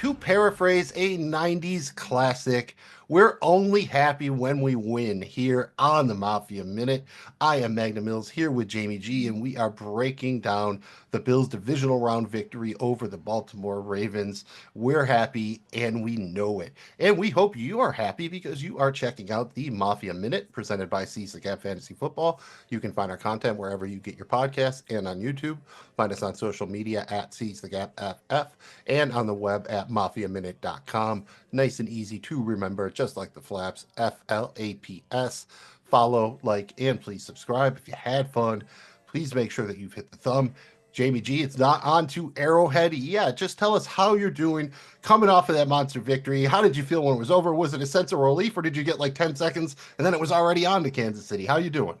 to paraphrase a 90s classic, we're only happy when we win here on the Mafia Minute. I am Magnum Mills here with Jamie G, and we are breaking down the Bills Divisional Round victory over the Baltimore Ravens. We're happy, and we know it. And we hope you are happy because you are checking out the Mafia Minute presented by CSGAP Fantasy Football. You can find our content wherever you get your podcasts and on YouTube. Find us on social media at CSGAPFF and on the web at mafiaminute.com. Nice and easy to remember, just like the flaps, FLAPS. Follow, like, and please subscribe. If you had fun, please make sure that you've hit the thumb. Jamie G, it's not on to Arrowhead yet. Just tell us how you're doing coming off of that monster victory. How did you feel when it was over? Was it a sense of relief, or did you get like 10 seconds and then it was already on to Kansas City? How you doing?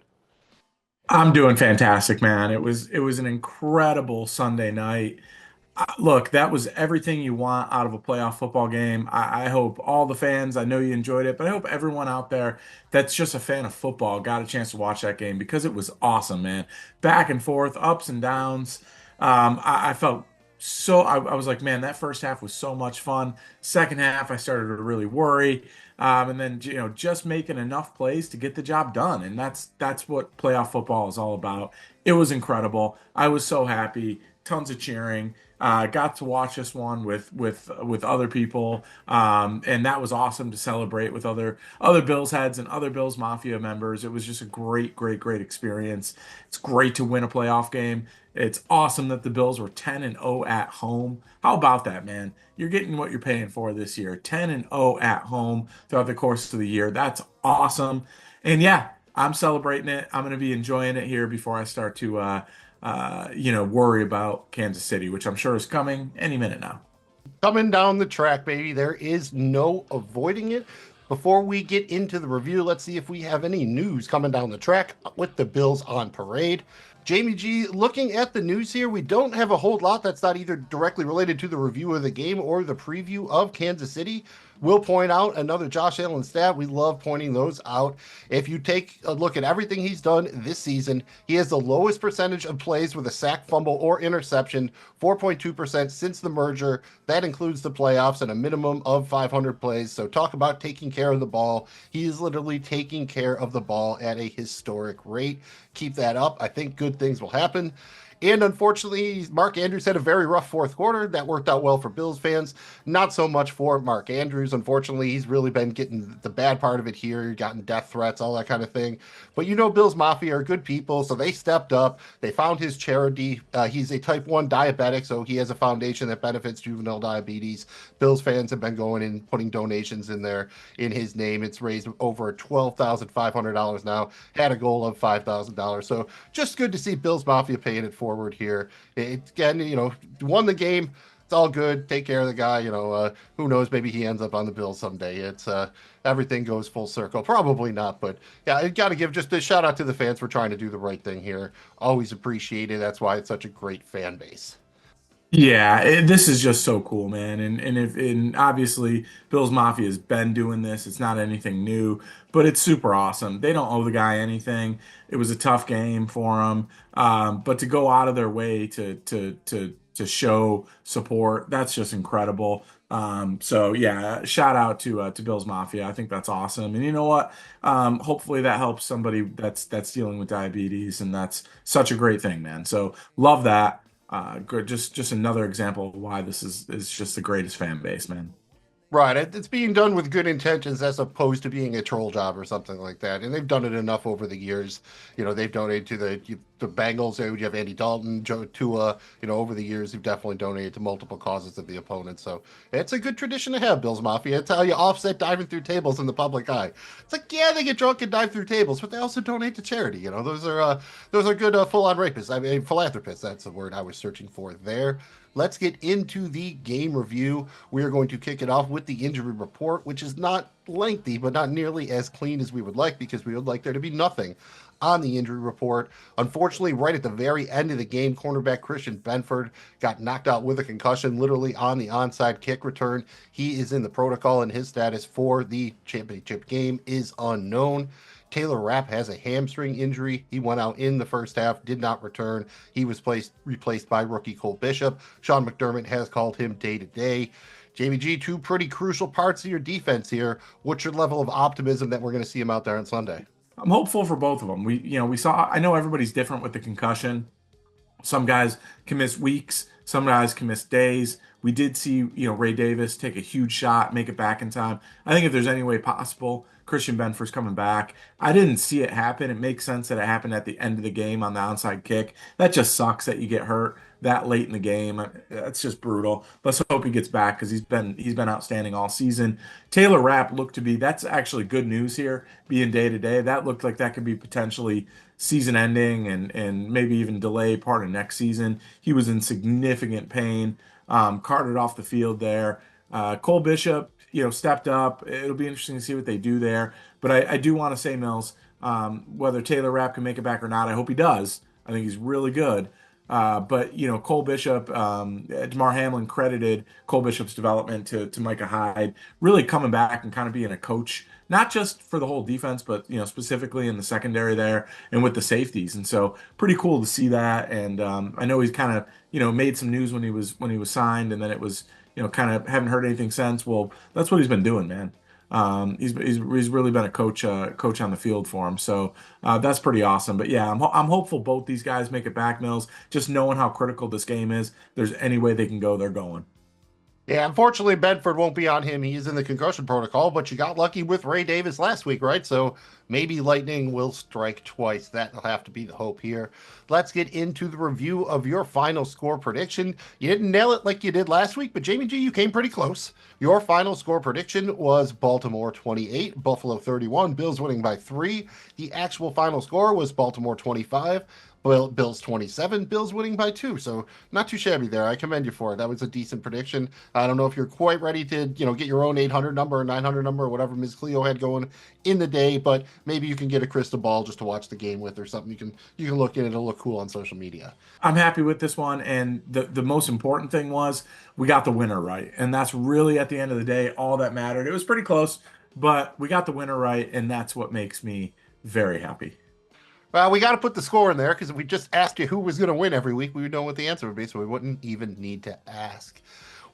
I'm doing fantastic, man. It was an incredible Sunday night. Look, that was everything you want out of a playoff football game. I hope all the fans, I know you enjoyed it, but I hope everyone out there that's just a fan of football got a chance to watch that game because it was awesome, man. Back and forth, ups and downs. I felt I was like, man, that first half was so much fun. Second half, I started to really worry. And then, just making enough plays to get the job done. And that's what playoff football is all about. It was incredible. I was so happy. Tons of cheering. Got to watch this one with other people, and that was awesome to celebrate with other Bills heads and other Bills Mafia members. It was just a great experience. It's great to win a playoff game. It's awesome that the Bills were 10-0 at home. How about that, man? You're getting what you're paying for this year. 10-0 at home throughout the course of the year. That's awesome. And yeah, I'm celebrating it. I'm going to be enjoying it here before I start to worry about Kansas City, which I'm sure is coming any minute now. Coming down the track, baby. There is no avoiding it. Before we get into the review, let's see if we have any news coming down the track with the Bills on parade. Jamie G, looking at the news here, we don't have a whole lot that's not either directly related to the review of the game or the preview of Kansas City. We'll point out another Josh Allen stat. We love pointing those out. If you take a look at everything he's done this season, he has the lowest percentage of plays with a sack, fumble, or interception, 4.2% since the merger. That includes the playoffs and a minimum of 500 plays. So talk about taking care of the ball. He is literally taking care of the ball at a historic rate. Keep that up. I think good things will happen. And unfortunately, Mark Andrews had a very rough fourth quarter. That worked out well for Bills fans. Not so much for Mark Andrews. Unfortunately, he's really been getting the bad part of it here. He's gotten death threats, all that kind of thing. But Bills Mafia are good people, so they stepped up. They found his charity. He's a type 1 diabetic, so he has a foundation that benefits juvenile diabetes. Bills fans have been going and putting donations in there in his name. It's raised over $12,500 now. Had a goal of $5,000. So just good to see Bills Mafia paying it forward here. Again, won the game. It's all good. Take care of the guy. Who knows? Maybe he ends up on the Bills someday. It's everything goes full circle. Probably not, but yeah, I got to give just a shout out to the fans for trying to do the right thing here. Always appreciated. That's why it's such a great fan base. Yeah, this is just so cool, man. And obviously Bills Mafia has been doing this. It's not anything new, but it's super awesome. They don't owe the guy anything. It was a tough game for him, but to go out of their way to show support, that's just incredible. So yeah, shout out to Bills Mafia. I think that's awesome. And you know what? Hopefully that helps somebody that's dealing with diabetes, and that's such a great thing, man. So love that. Good. Just another example of why this is just the greatest fan base, man. Right. It's being done with good intentions as opposed to being a troll job or something like that. And they've done it enough over the years. They've donated to the Bengals. You have Andy Dalton, Joe Tua. Over the years, they've definitely donated to multiple causes of the opponent. So it's a good tradition to have, Bills Mafia. It's how you offset diving through tables in the public eye. It's like, yeah, they get drunk and dive through tables, but they also donate to charity. Those are good full-on rapists. I mean, philanthropists. That's the word I was searching for there. Let's get into the game review. We are going to kick it off with the injury report, which is not lengthy, but not nearly as clean as we would like, because we would like there to be nothing on the injury report. Unfortunately, right at the very end of the game, cornerback Christian Benford got knocked out with a concussion, literally on the onside kick return. He is in the protocol, and his status for the championship game is unknown. Taylor Rapp has a hamstring injury. He went out in the first half, did not return. He was replaced by rookie Cole Bishop. Sean McDermott has called him day to day. Jamie G, two pretty crucial parts of your defense here. What's your level of optimism that we're going to see him out there on Sunday? I'm hopeful for both of them. We saw, I know everybody's different with the concussion. Some guys can miss weeks, some guys can miss days. We did see, Ray Davis take a huge shot, make it back in time. I think if there's any way possible, Christian Benford's coming back. I didn't see it happen. It makes sense that it happened at the end of the game on the onside kick. That just sucks that you get hurt that late in the game. That's just brutal. Let's hope he gets back because he's been outstanding all season. Taylor Rapp looked to be that's actually good news here, being day to day. That looked like that could be potentially season ending and maybe even delay part of next season. He was in significant pain, carted off the field there. Cole Bishop, stepped up. It'll be interesting to see what they do there. But I do want to say, Mills, whether Taylor Rapp can make it back or not, I hope he does. I think he's really good. But Cole Bishop, Damar Hamlin credited Cole Bishop's development to Micah Hyde, really coming back and kind of being a coach, not just for the whole defense, but specifically in the secondary there and with the safeties. And so pretty cool to see that. And I know he's kind of made some news when he was signed, and then it was kind of haven't heard anything since. Well, that's what he's been doing, man. He's really been a coach on the field for him. So that's pretty awesome. But yeah, I'm hopeful both these guys make it back, Mills. Just knowing how critical this game is, there's any way they can go, they're going. Yeah, unfortunately, Bedford won't be on him. He's in the concussion protocol, but you got lucky with Ray Davis last week, right? So maybe lightning will strike twice. That'll have to be the hope here. Let's get into the review of your final score prediction. You didn't nail it like you did last week, but Jamie G, you came pretty close. Your final score prediction was Baltimore 28, Buffalo 31, Bills winning by 3. The actual final score was Baltimore 25, Bills 27, Bills winning by 2. So not too shabby there. I commend you for it. That was a decent prediction. I don't know if you're quite ready to, get your own 800 number or 900 number or whatever Ms. Cleo had going in the day, but maybe you can get a crystal ball just to watch the game with or something. You can look in it. It'll look cool on social media. I'm happy with this one, and the most important thing was we got the winner right, and that's really at the end of the day all that mattered. It was pretty close, but we got the winner right, and that's what makes me very happy. Well, we got to put the score in there because if we just asked you who was going to win every week, we would know what the answer would be, so we wouldn't even need to ask.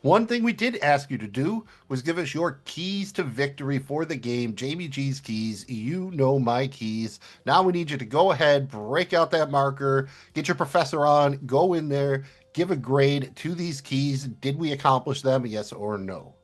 One thing we did ask you to do was give us your keys to victory for the game. Jamie G's keys. You know my keys. Now we need you to go ahead, break out that marker, get your professor on, go in there, give a grade to these keys. Did we accomplish them? Yes or no?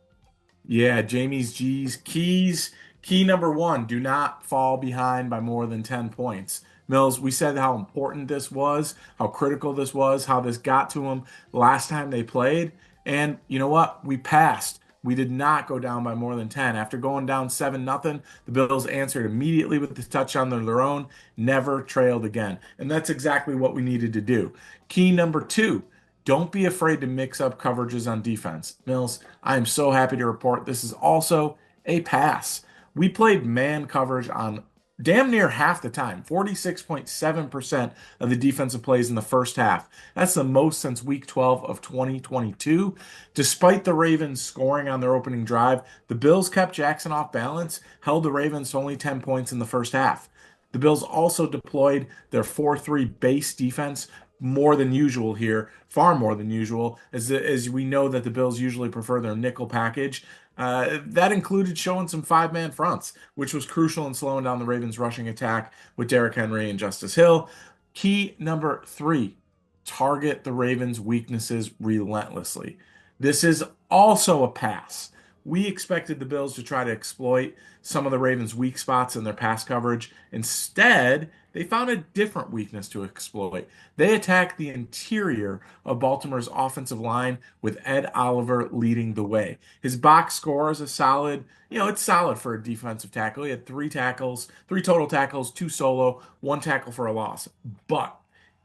Yeah, Jamie's G's keys. Key number one, do not fall behind by more than 10 points. Mills, we said how important this was, how critical this was, how this got to them last time they played. And you know what? We passed. We did not go down by more than 10. After going down 7-0, the Bills answered immediately with the touchdown of their own, never trailed again. And that's exactly what we needed to do. Key number two, don't be afraid to mix up coverages on defense. Mills, I am so happy to report this is also a pass. We played man coverage on damn near half the time, 46.7% of the defensive plays in the first half. That's the most since week 12 of 2022. Despite the Ravens scoring on their opening drive, the Bills kept Jackson off balance, held the Ravens to only 10 points in the first half. The Bills also deployed their 4-3 base defense more than usual here, far more than usual, as we know that the Bills usually prefer their nickel package. That included showing some five-man fronts, which was crucial in slowing down the Ravens' rushing attack with Derrick Henry and Justice Hill. Key number three, target the Ravens' weaknesses relentlessly. This is also a pass. We expected the Bills to try to exploit some of the Ravens' weak spots in their pass coverage. Instead, they found a different weakness to exploit. They attacked the interior of Baltimore's offensive line with Ed Oliver leading the way. His box score is a solid, it's solid for a defensive tackle. He had 3 tackles, 3 total tackles, 2 solo, 1 tackle for a loss. But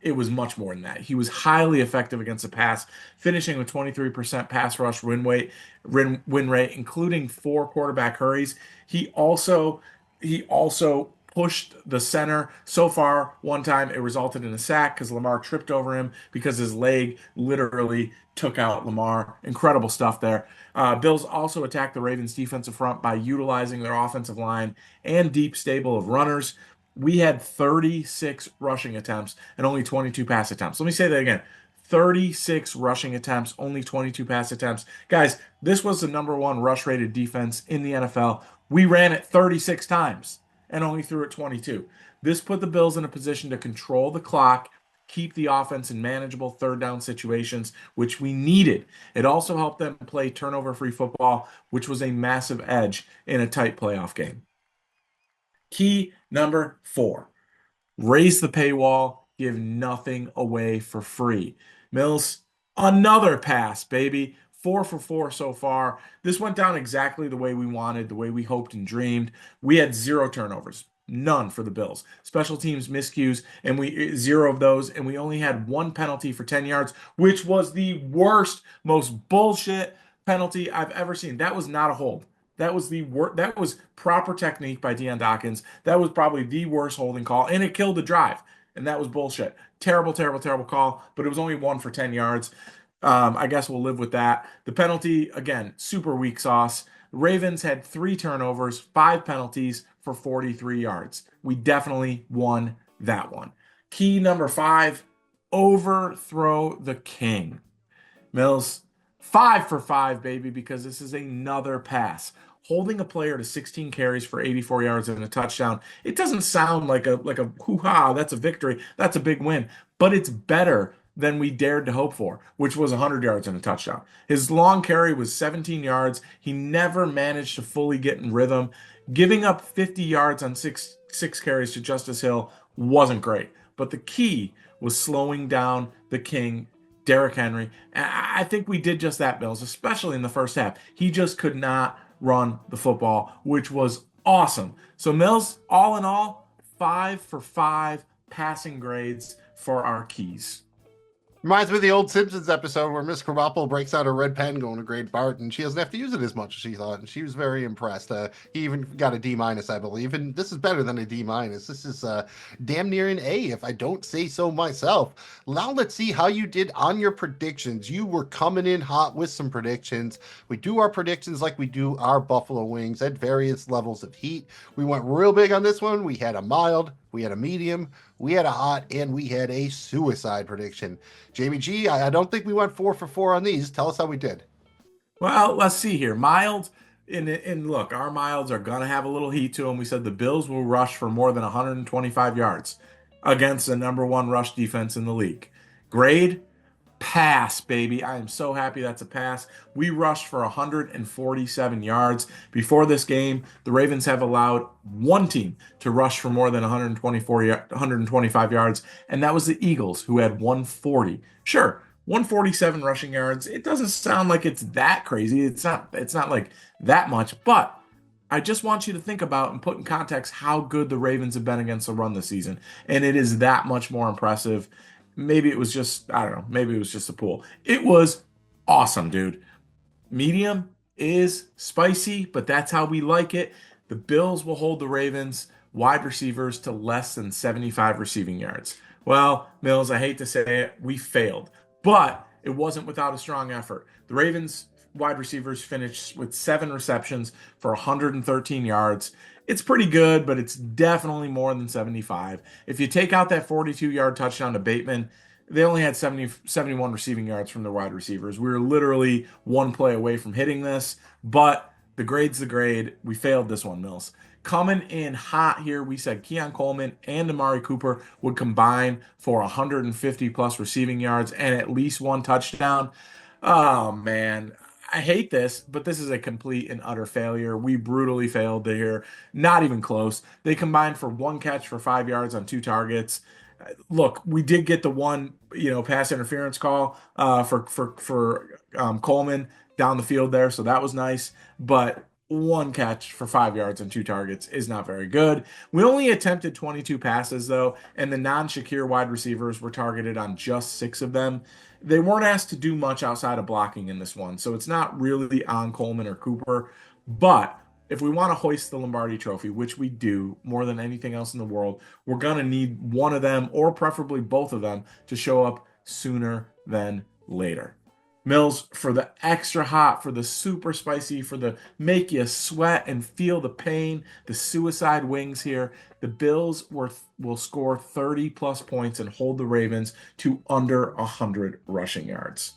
it was much more than that. He was highly effective against the pass, finishing with 23% pass rush win rate, including 4 quarterback hurries. He also pushed the center so far. One time it resulted in a sack because Lamar tripped over him because his leg literally took out Lamar. Incredible stuff there. Bills also attacked the Ravens defensive front by utilizing their offensive line and deep stable of runners. We had 36 rushing attempts and only 22 pass attempts. Let me say that again. 36 rushing attempts, only 22 pass attempts. Guys, this was the number one rush rated defense in the NFL. We ran it 36 times and only threw it 22. This put the Bills in a position to control the clock, keep the offense in manageable third down situations, which we needed. It also helped them play turnover free football, which was a massive edge in a tight playoff game. Key number 4, raise the paywall, give nothing away for free. Mills, another pass, baby. 4 for 4 so far. This went down exactly the way we wanted, the way we hoped and dreamed. We had 0 turnovers, none for the Bills. Special teams miscues, and we 0 of those, and we only had 1 penalty for 10 yards, which was the worst, most bullshit penalty I've ever seen. That was not a hold. That was the worst. That was proper technique by Draftkings. That was probably the worst holding call, and it killed the drive. And that was bullshit. Terrible, terrible, terrible call. But it was only 1 for 10 yards. I guess we'll live with that. The penalty, again, super weak sauce. The Ravens had 3 turnovers, 5 penalties for 43 yards. We definitely won that one. Key number 5, overthrow the king. Mills, 5 for 5, baby, because this is another pass. Holding a player to 16 carries for 84 yards and a touchdown. It doesn't sound like a hoo-ha, that's a victory, that's a big win, but it's better than we dared to hope for, which was 100 yards and a touchdown. His long carry was 17 yards. He never managed to fully get in rhythm. Giving up 50 yards on six carries to Justice Hill wasn't great, but the key was slowing down the king, Derrick Henry. I think we did just that, Bills, especially in the first half. He just could not run the football, which was awesome. So Mills, all in all, 5 for 5 passing grades for our keys. Reminds me of the old Simpsons episode where Miss Krabappel breaks out a red pen going to grade Bart, and she doesn't have to use it as much as she thought, and she was very impressed. He even got a D minus, I believe, and this is better than a D minus. This is damn near an A, if I don't say so myself. Now let's see how you did on your predictions. You were coming in hot with some predictions. We do our predictions like we do our Buffalo Wings at various levels of heat. We went real big on this one. We had a mild, we had a medium, we had a hot, and we had a suicide prediction. Jamie G, I don't think we went 4 for 4 on these. Tell us how we did. Well, let's see here. Mild, and look, our milds are going to have a little heat to them. We said the Bills will rush for more than 125 yards against the number 1 rush defense in the league. Grade, pass, baby. I am so happy that's a pass. We rushed for 147 yards. Before this game, the Ravens have allowed 1 team to rush for more than 125 yards, and that was the Eagles, who had 140. Sure, 147 rushing yards. It doesn't sound like it's that crazy. It's not like that much, but I just want you to think about and put in context how good the Ravens have been against the run this season, and it is that much more impressive. Maybe it was just, I don't know, maybe it was just a pool. It was awesome, dude. Medium is spicy, but that's how we like it. The Bills will hold the Ravens wide receivers to less than 75 receiving yards. Well, Mills, I hate to say it, we failed, but it wasn't without a strong effort. The Ravens wide receivers finished with 7 receptions for 113 yards. It's pretty good, but it's definitely more than 75. If you take out that 42-yard touchdown to Bateman, they only had 71 receiving yards from their wide receivers. We were literally 1 play away from hitting this, but the grade's the grade. We failed this one, Mills. Coming in hot here, we said Keon Coleman and Amari Cooper would combine for 150-plus receiving yards and at least 1 touchdown. Oh, man. I hate this, but this is a complete and utter failure. We brutally failed here. Not even close. They combined for 1 catch for 5 yards on 2 targets. Look, we did get the one, pass interference call for Coleman down the field there, so that was nice. But 1 catch for 5 yards and 2 targets is not very good. We only attempted 22 passes, though, and the non-Shakir wide receivers were targeted on just 6 of them. They weren't asked to do much outside of blocking in this one, so it's not really on Coleman or Cooper. But if we want to hoist the Lombardi Trophy, which we do more than anything else in the world, we're going to need one of them, or preferably both of them, to show up sooner than later. Mills, for the extra hot, for the super spicy, for the make you sweat and feel the pain, the suicide wings here. The Bills will score 30 plus points and hold the Ravens to under 100 rushing yards.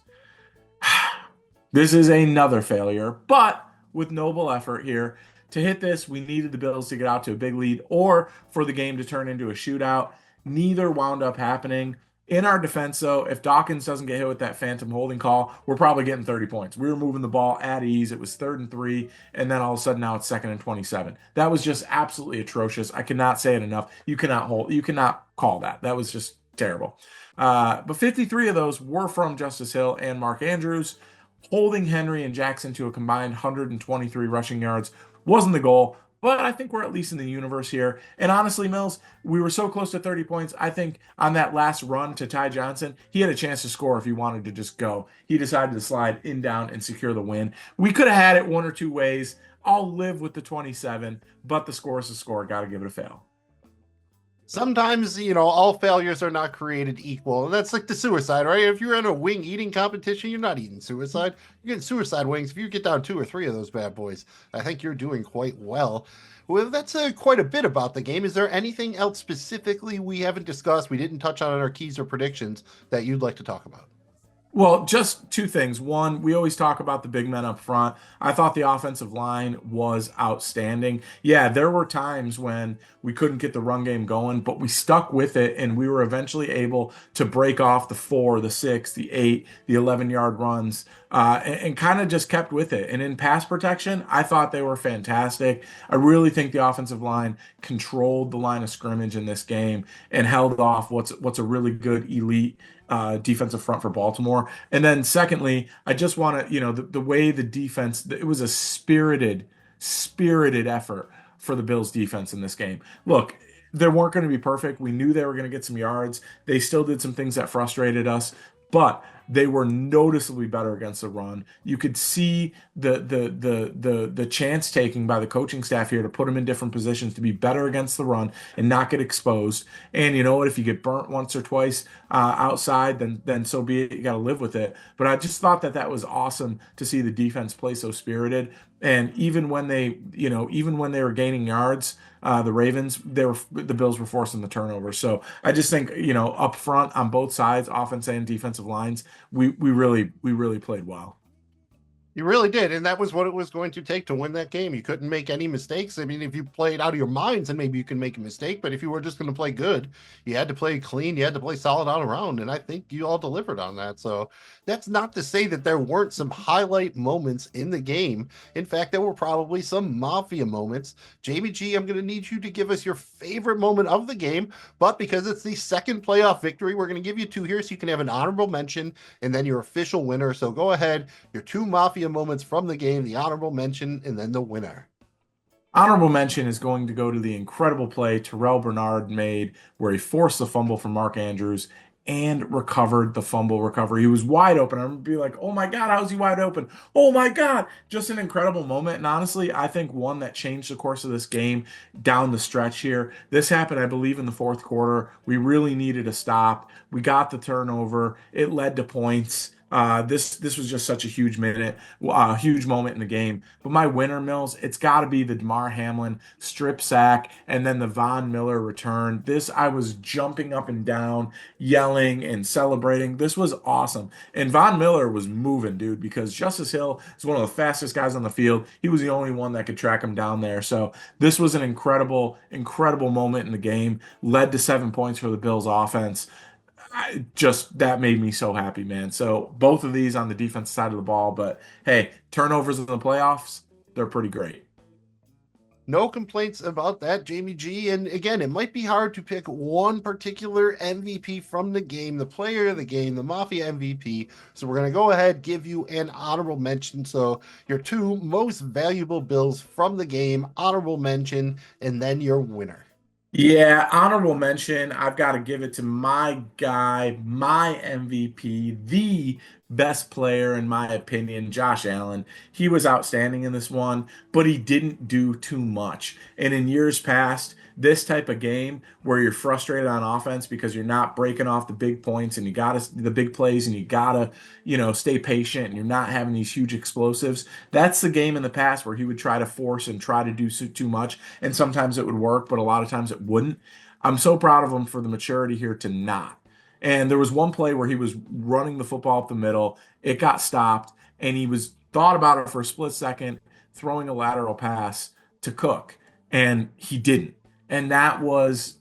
This is another failure, but with noble effort here. To hit this, we needed the Bills to get out to a big lead or for the game to turn into a shootout. Neither wound up happening. In our defense, though, if Dawkins doesn't get hit with that phantom holding call, we're probably getting 30 points. We were moving the ball at ease. It was 3rd and 3, and then all of a sudden now it's 2nd and 27. That was just absolutely atrocious. I cannot say it enough. You cannot call that. That was just terrible. But 53 of those were from Justice Hill and Mark Andrews. Holding Henry and Jackson to a combined 123 rushing yards wasn't the goal, but I think we're at least in the universe here. And honestly, Mills, we were so close to 30 points. I think on that last run to Ty Johnson, he had a chance to score if he wanted to just go. He decided to slide in down and secure the win. We could have had it one or two ways. I'll live with the 27, but the score is a score. Got to give it a fail. Sometimes, all failures are not created equal. And that's like the suicide, right? If you're in a wing eating competition, you're not eating suicide. You're getting suicide wings. If you get down two or three of those bad boys, I think you're doing quite well. Well, that's quite a bit about the game. Is there anything else specifically we haven't discussed, we didn't touch on in our keys or predictions that you'd like to talk about? Well, just two things. One, we always talk about the big men up front. I thought the offensive line was outstanding. Yeah, there were times when we couldn't get the run game going, but we stuck with it and we were eventually able to break off the 4, the 6, the 8, the 11-yard runs, and kind of just kept with it. And in pass protection, I thought they were fantastic. I really think the offensive line controlled the line of scrimmage in this game and held off what's a really good elite defensive front for Baltimore. And then secondly, I just want to, the way the defense, it was a spirited effort for the Bills defense in this game. Look, they weren't going to be perfect. We knew they were going to get some yards. They still did some things that frustrated us, but they were noticeably better against the run. You could see the chance taking by the coaching staff here to put them in different positions to be better against the run and not get exposed. And you know what? If you get burnt once or twice outside, then so be it. You got to live with it. But I just thought that was awesome to see the defense play so spirited. And even when they were gaining yards, the Ravens, the Bills were forcing the turnover. So I just think, up front on both sides, offense and defensive lines, we really played well. You really did, and that was what it was going to take to win that game. You couldn't make any mistakes. I mean, if you played out of your minds, then maybe you can make a mistake. But if you were just going to play good, you had to play clean. You had to play solid all around, and I think you all delivered on that. So that's not to say that there weren't some highlight moments in the game. In fact, there were probably some mafia moments. Jamie G, I'm going to need you to give us your favorite moment of the game. But because it's the second playoff victory, we're going to give you two here so you can have an honorable mention and then your official winner. So go ahead, your two mafia moments from the game, the honorable mention, and then the winner. Honorable mention is going to go to the incredible play Terrell Bernard made where he forced the fumble from Mark Andrews and recovered the fumble recovery. He was wide open. I'm gonna be like, oh my God, how is he wide open? Oh my God. Just an incredible moment. And honestly, I think one that changed the course of this game down the stretch here. This happened, I believe, in the fourth quarter. We really needed a stop. We got the turnover. It led to points. This was just such a huge moment in the game. But my winner, Mills, it's got to be the Damar Hamlin strip sack and then the Von Miller return. This I was jumping up and down, yelling and celebrating. This was awesome. And Von Miller was moving, dude, because Justice Hill is one of the fastest guys on the field. He was the only one that could track him down there. So this was an incredible moment in the game. Led to 7 points for the Bills offense. That made me so happy, man. So both of these on the defense side of the ball, but hey, turnovers in the playoffs, they're pretty great. No complaints about that, Jamie G. And again, it might be hard to pick one particular MVP from the game, the player of the game, the Mafia MVP. So we're going to go ahead, give you an honorable mention. So your two most valuable Bills from the game, honorable mention, and then your winner. Yeah, honorable mention. I've got to give it to my guy, my MVP, the best player in my opinion, Josh Allen. He was outstanding in this one, but he didn't do too much. And in years past, this type of game where you're frustrated on offense because you're not breaking off the big points and you got to the big plays and you got to, stay patient and you're not having these huge explosives. That's the game in the past where he would try to force and try to do too much. And sometimes it would work, but a lot of times it wouldn't. I'm so proud of him for the maturity here to not. And there was one play where he was running the football up the middle. It got stopped, and he was thought about it for a split second, throwing a lateral pass to Cook, and he didn't. And that was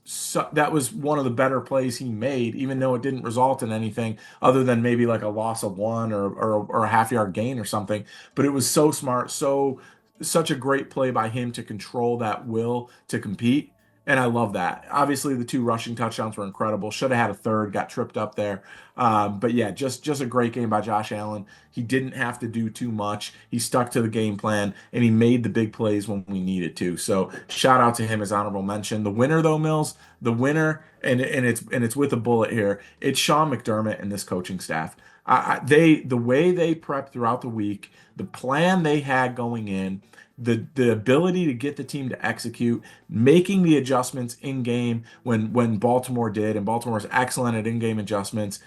one of the better plays he made, even though it didn't result in anything other than maybe like a loss of one or a half-yard gain or something. But it was so smart, such a great play by him to control that will to compete. And I love that. Obviously, the two rushing touchdowns were incredible. Should have had a third, got tripped up there. But yeah, just a great game by Josh Allen. He didn't have to do too much. He stuck to the game plan and he made the big plays when we needed to. So shout out to him as honorable mention. The winner though, Mills, the winner, and it's with a bullet here. It's Sean McDermott and this coaching staff. The way they prepped throughout the week, the plan they had going in, the ability to get the team to execute, making the adjustments in game when Baltimore did, and Baltimore's excellent at in-game adjustments.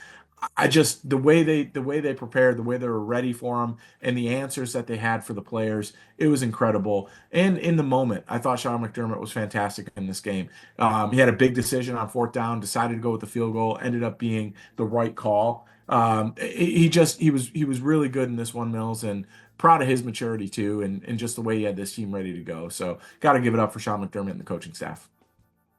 I just the way they prepared, the way they were ready for them, and the answers that they had for the players, it was incredible. And in the moment, I thought Sean McDermott was fantastic in this game. He had a big decision on fourth down, decided to go with the field goal, ended up being the right call. He was really good in this one, Mills, and proud of his maturity too, and just the way he had this team ready to go. So got to give it up for Sean McDermott and the coaching staff.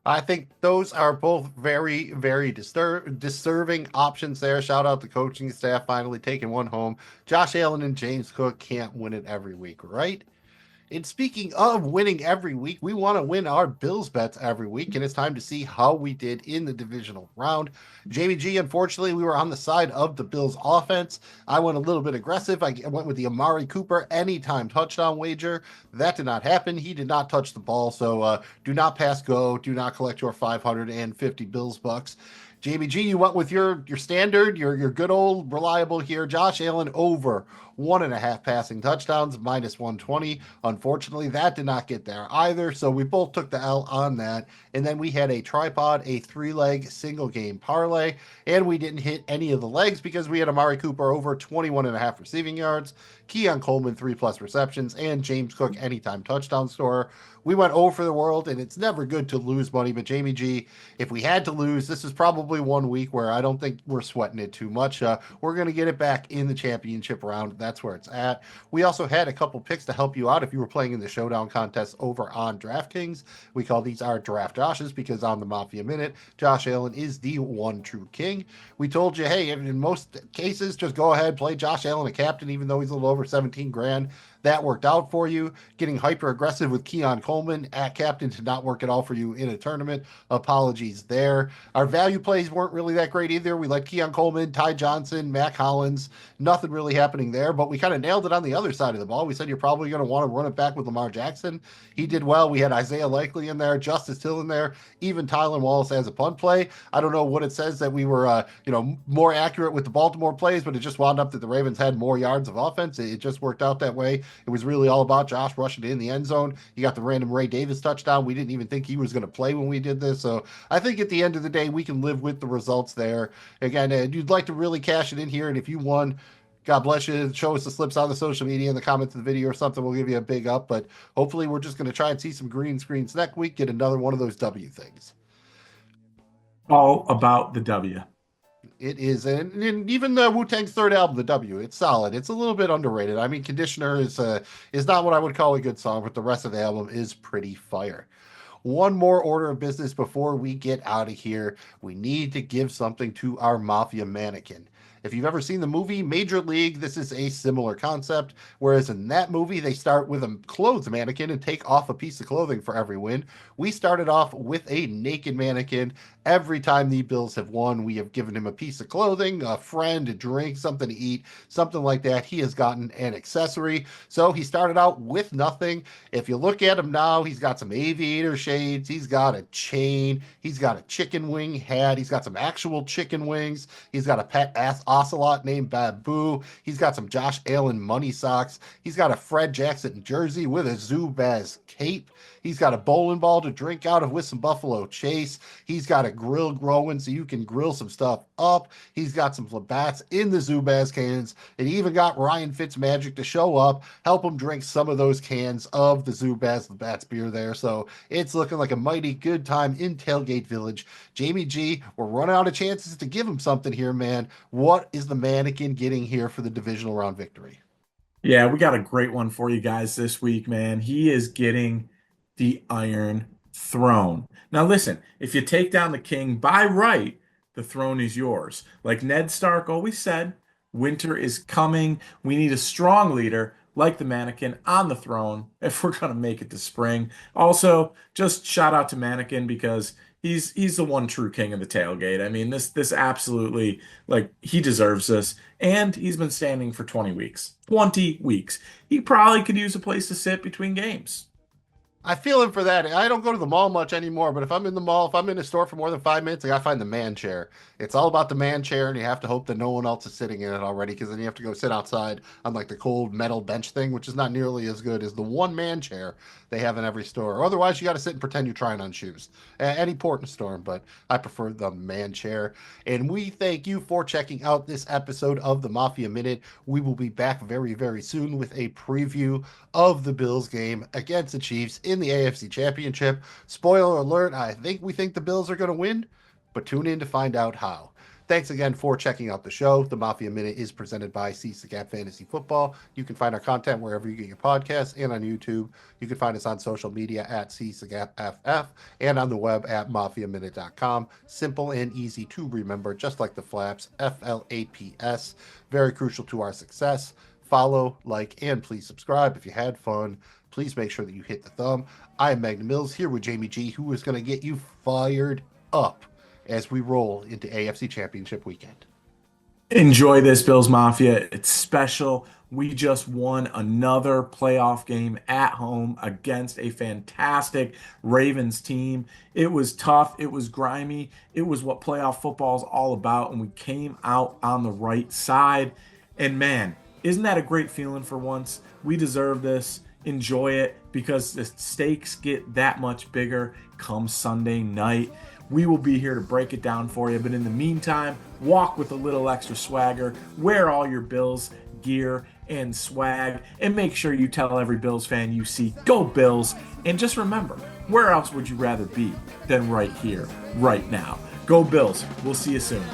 I think those are both very, very deserving options there. Shout out the coaching staff finally taking one home. Josh Allen and James Cook can't win it every week, right? And speaking of winning every week, we want to win our Bills bets every week, and it's time to see how we did in the divisional round. Jamie G, unfortunately, we were on the side of the Bills offense. I went a little bit aggressive. I went with the Amari Cooper anytime touchdown wager. That did not happen. He did not touch the ball, so do not pass go. Do not collect your 550 Bills bucks. Jamie G, you went with your standard, your good old reliable here. Josh Allen over 1.5 passing touchdowns, minus 120. Unfortunately, that did not get there either. So we both took the L on that. And then we had a tripod, a 3-leg single game parlay, and we didn't hit any of the legs because we had Amari Cooper over 21.5 receiving yards, Keon Coleman 3+ receptions, and James Cook anytime touchdown scorer. We went over the world, and it's never good to lose money. But Jamie G, if we had to lose, this is probably one week where I don't think we're sweating it too much. We're going to get it back in the championship round. That's where it's at. We also had a couple picks to help you out if you were playing in the Showdown contest over on Draftkings. We call these our Draft Joshes because on the Mafia Minute, Josh Allen is the one true king. We told you, hey, in most cases, just go ahead, play Josh Allen a captain, even though he's a little over 17 grand. That worked out for you. Getting hyper aggressive with Keon Coleman at captain did not work at all for you in a tournament. Apologies there. Our value plays weren't really that great either. We liked Keon Coleman, Ty Johnson, Mac Hollins. Nothing really happening there, but we kind of nailed it on the other side of the ball. We said you're probably going to want to run it back with Lamar Jackson. He did well. We had Isaiah Likely in there, Justice Hill in there, even Tylan Wallace as a punt play. I don't know what it says that we were, more accurate with the Baltimore plays, but it just wound up that the Ravens had more yards of offense. It just worked out that way. It was really all about Josh rushing in the end zone. You got the random Ray Davis touchdown. We didn't even think he was going to play when we did this. So I think at the end of the day, we can live with the results there. Again, you'd like to really cash it in here. And if you won, God bless you. Show us the slips on the social media in the comments of the video or something. We'll give you a big up. But hopefully we're just going to try and see some green screens next week. Get another one of those W things. All about the W. It is, and even the Wu-Tang's third album, The W, it's solid. It's a little bit underrated. I mean, Conditioner is not what I would call a good song, but the rest of the album is pretty fire. One more order of business before we get out of here. We need to give something to our Mafia Mannequin. If you've ever seen the movie Major League, this is a similar concept. Whereas in that movie, they start with a clothes mannequin and take off a piece of clothing for every win. We started off with a naked mannequin. Every time the Bills have won, we have given him a piece of clothing, a friend, a drink, something to eat, something like that. He has gotten an accessory. So he started out with nothing. If you look at him now, he's got some aviator shades. He's got a chain. He's got a chicken wing hat. He's got some actual chicken wings. He's got a pet ocelot named Babu. He's got some Josh Allen money socks. He's got a Fred Jackson jersey with a Zubaz cape. He's got a bowling ball to drink out of with some Buffalo Chase. He's got a grill growing so you can grill some stuff up. He's got some Labatt's in the Zubaz cans. And he even got Ryan Fitzmagic to show up, help him drink some of those cans of the Zubaz Labatt's beer there. So it's looking like a mighty good time in Tailgate Village. Jamie G, we're running out of chances to give him something here, man. What is the mannequin getting here for the divisional round victory? Yeah, we got a great one for you guys this week, man. He is getting the Iron Throne. Now, listen, if you take down the king by right, the throne is yours. Like Ned Stark always said, winter is coming. We need a strong leader like the mannequin on the throne if we're going to make it to spring. Also, just shout out to Mannequin because he's the one true king of the tailgate. I mean, this absolutely, like, he deserves this. And he's been standing for 20 weeks. 20 weeks. He probably could use a place to sit between games. I feel him for that. I don't go to the mall much anymore, but if I'm in the mall, if I'm in a store for more than 5 minutes, I gotta find the man chair. It's all about the man chair, and you have to hope that no one else is sitting in it already, because then you have to go sit outside on like the cold metal bench thing, which is not nearly as good as the one man chair they have in every store. Or otherwise, you got to sit and pretend you're trying on shoes. Any port in a storm, but I prefer the man chair. And we thank you for checking out this episode of the Mafia Minute. We will be back very, very soon with a preview of the Bills game against the Chiefs in the AFC Championship. Spoiler alert, we think the Bills are going to win, but tune in to find out how. Thanks again for checking out the show. The Mafia Minute is presented by CSGAP Fantasy Football. You can find our content wherever you get your podcasts and on YouTube. You can find us on social media at CSGAPFF and on the web at MafiaMinute.com. Simple and easy to remember, just like the flaps, FLAPS. Very crucial to our success. Follow, like, and please subscribe. If you had fun, please make sure that you hit the thumb. I am Magnum Mills here with Jamie G, who is going to get you fired up as we roll into AFC Championship weekend. Enjoy this, Bills Mafia. It's special. We just won another playoff game at home against a fantastic Ravens team. It was tough. It was grimy. It was what playoff football is all about, and we came out on the right side. And man, isn't that a great feeling for once? We deserve this. Enjoy it, because the stakes get that much bigger come Sunday night. We will be here to break it down for you. But in the meantime, walk with a little extra swagger, wear all your Bills gear and swag, and make sure you tell every Bills fan you see, go Bills. And just remember, where else would you rather be than right here, right now? Go Bills. We'll see you soon.